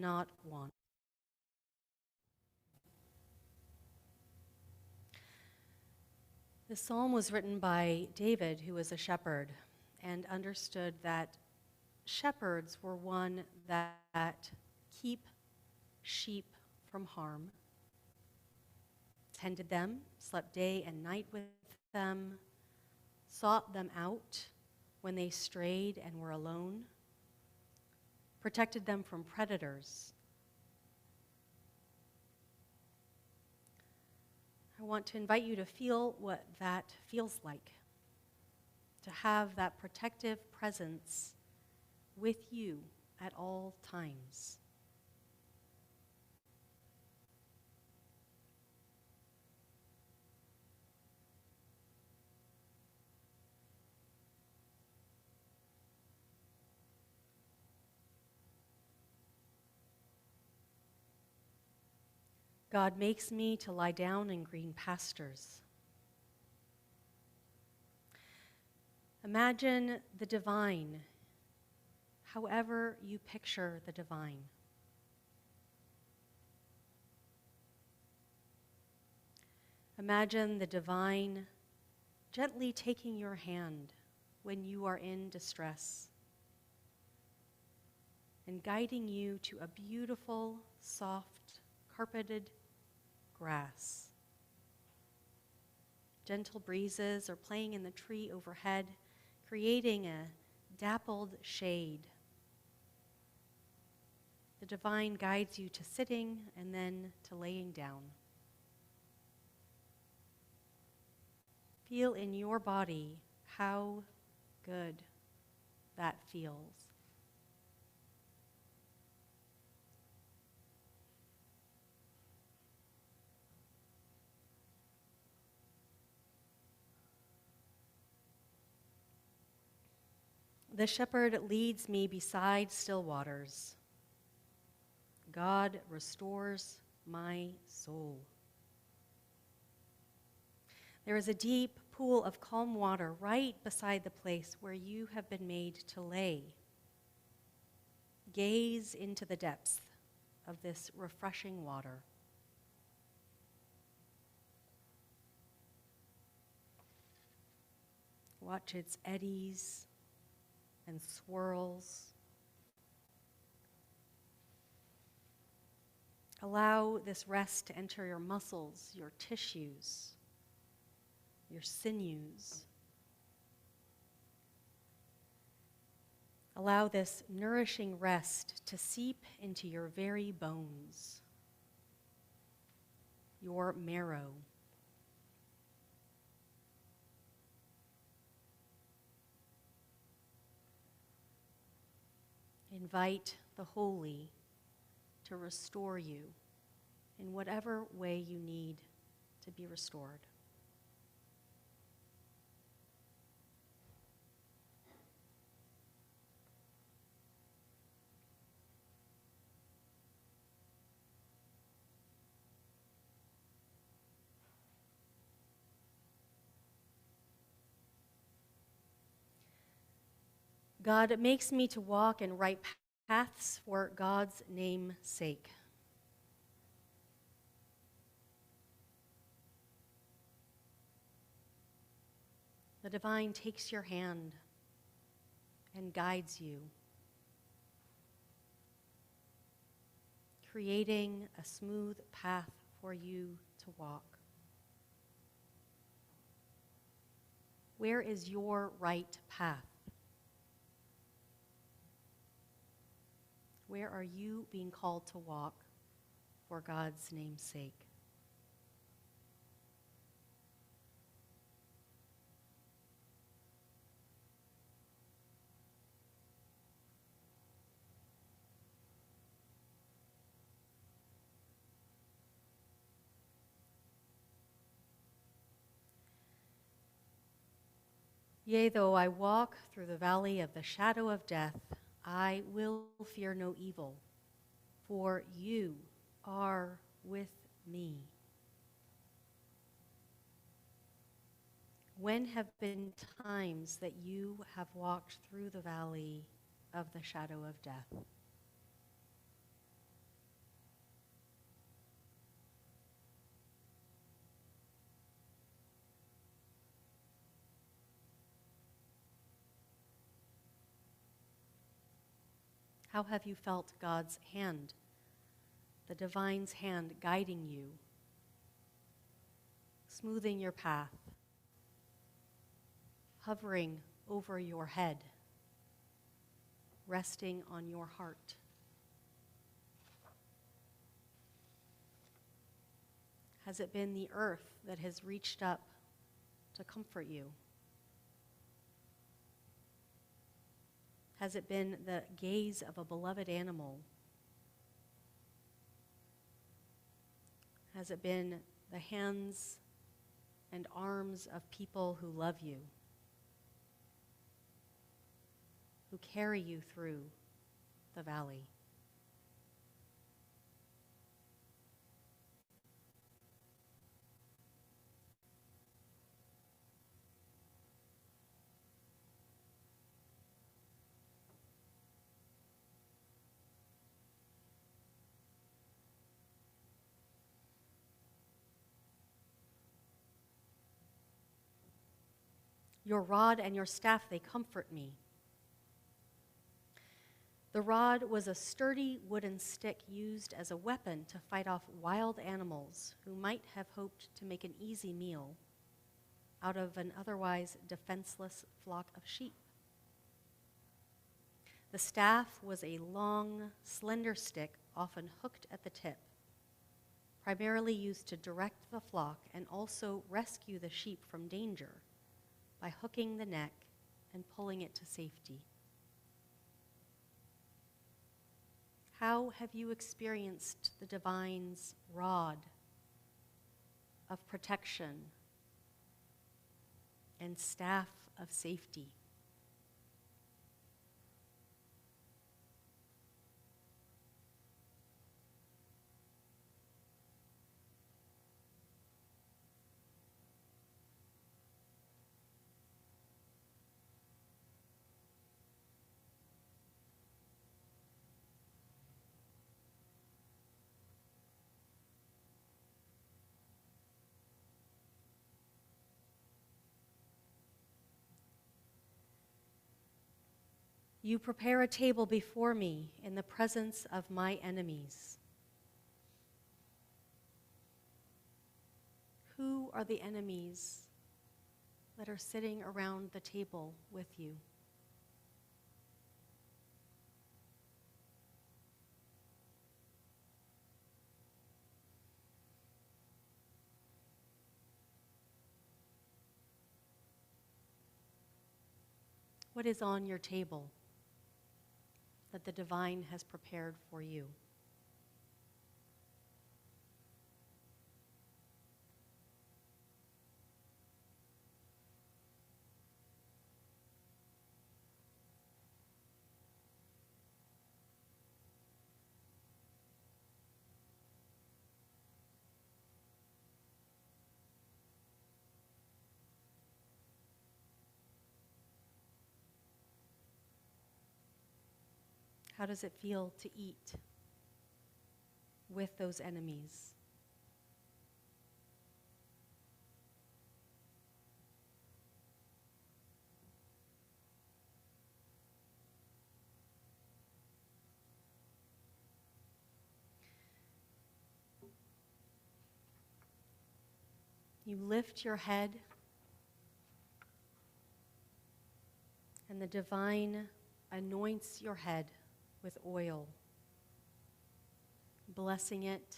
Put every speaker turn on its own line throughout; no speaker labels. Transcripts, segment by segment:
not want. This psalm was written by David, who was a shepherd, and understood that shepherds were one that keep sheep from harm, tended them, slept day and night with them, sought them out when they strayed and were alone, protected them from predators. I want to invite you to feel what that feels like, to have that protective presence with you at all times. God makes me to lie down in green pastures. Imagine the divine, however you picture the divine. Imagine the divine gently taking your hand when you are in distress and guiding you to a beautiful, soft, carpeted grass. Gentle breezes are playing in the tree overhead, creating a dappled shade. The divine guides you to sitting and then to laying down. Feel in your body how good that feels. The shepherd leads me beside still waters. God restores my soul. There is a deep pool of calm water right beside the place where you have been made to lay. Gaze into the depths of this refreshing water. Watch its eddies and swirls. Allow this rest to enter your muscles, your tissues, your sinews. Allow this nourishing rest to seep into your very bones, your marrow. Invite the holy to restore you in whatever way you need to be restored. God makes me to walk in right paths for God's name's sake. The divine takes your hand and guides you, creating a smooth path for you to walk. Where is your right path? Where are you being called to walk for God's name's sake? Yea, though I walk through the valley of the shadow of death, I will fear no evil, for you are with me. When have been times that you have walked through the valley of the shadow of death? How have you felt God's hand, the divine's hand guiding you, smoothing your path, hovering over your head, resting on your heart? Has it been the earth that has reached up to comfort you? Has it been the gaze of a beloved animal? Has it been the hands and arms of people who love you, who carry you through the valley? Your rod and your staff, they comfort me. The rod was a sturdy wooden stick used as a weapon to fight off wild animals who might have hoped to make an easy meal out of an otherwise defenseless flock of sheep. The staff was a long, slender stick, often hooked at the tip, primarily used to direct the flock and also rescue the sheep from danger by hooking the neck and pulling it to safety. How have you experienced the divine's rod of protection and staff of safety? You prepare a table before me in the presence of my enemies. Who are the enemies that are sitting around the table with you? What is on your table that the divine has prepared for you? How does it feel to eat with those enemies? You lift your head, and the divine anoints your head with oil, blessing it,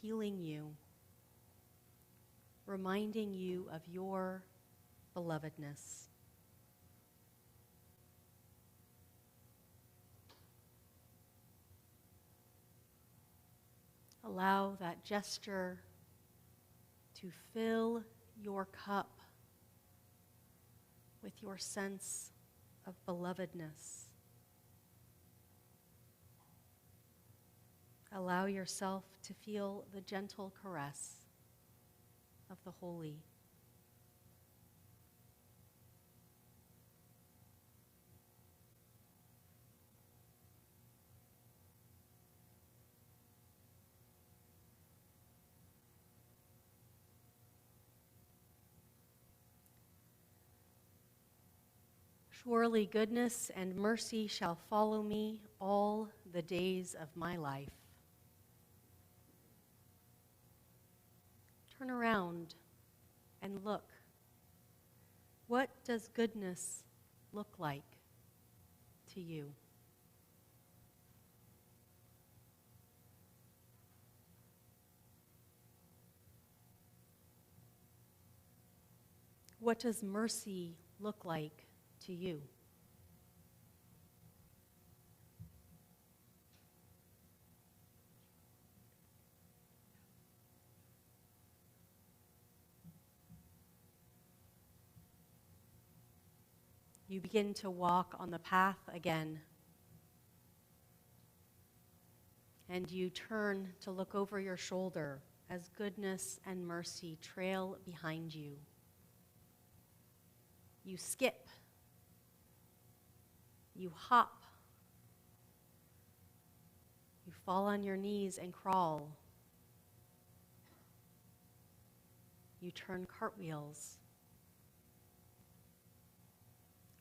healing you, reminding you of your belovedness. Allow that gesture to fill your cup with your sense of belovedness. Allow yourself to feel the gentle caress of the holy. Surely goodness and mercy shall follow me all the days of my life. Turn around and look. What does goodness look like to you? What does mercy look like to you? You begin to walk on the path again. And you turn to look over your shoulder as goodness and mercy trail behind you. You skip. You hop. You fall on your knees and crawl. You turn cartwheels.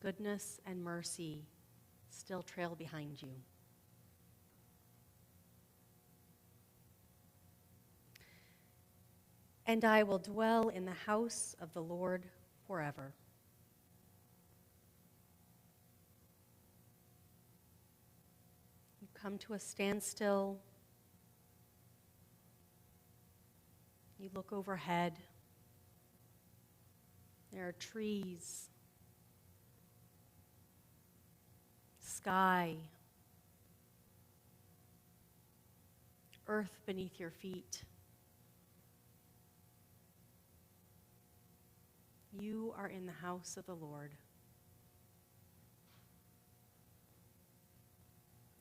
Goodness and mercy still trail behind you. And I will dwell in the house of the Lord forever. You come to a standstill. You look overhead. There are trees, sky, earth beneath your feet. You are in the house of the Lord.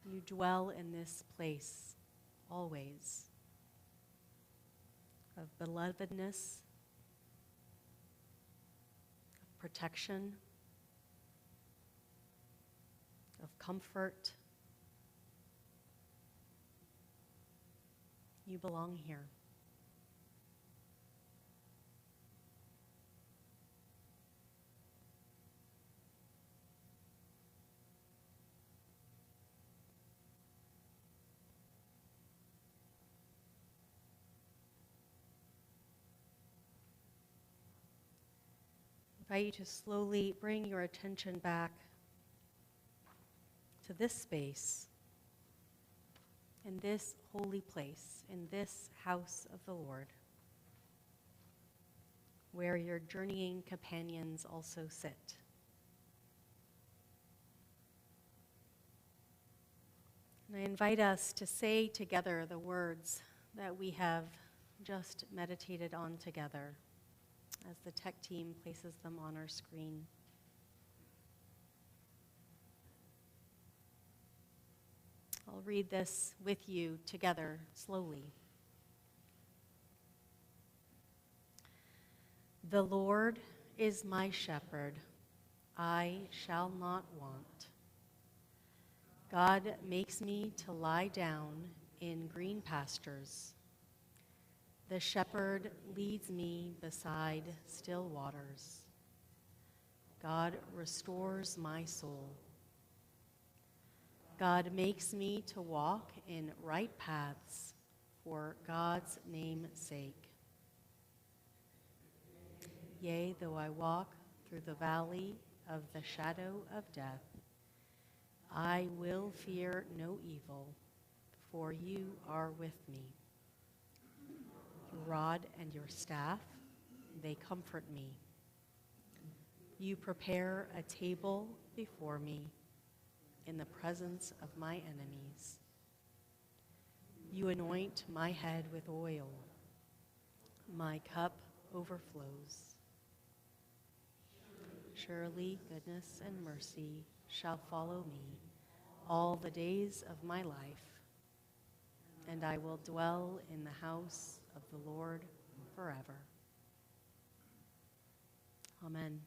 You dwell in this place always of belovedness, of protection, of comfort. You belong here. I invite you to slowly bring your attention back to this space, in this holy place, in this house of the Lord, where your journeying companions also sit. And I invite us to say together the words that we have just meditated on together as the tech team places them on our screen. I'll read this with you together slowly. The Lord is my shepherd, I shall not want. God makes me to lie down in green pastures. The shepherd leads me beside still waters. God restores my soul. God makes me to walk in right paths for God's name's sake. Yea, though I walk through the valley of the shadow of death, I will fear no evil, for you are with me. Your rod and your staff, they comfort me. You prepare a table before me in the presence of my enemies. You anoint my head with oil. My cup overflows. Surely goodness and mercy shall follow me all the days of my life, and I will dwell in the house of the Lord forever. Amen.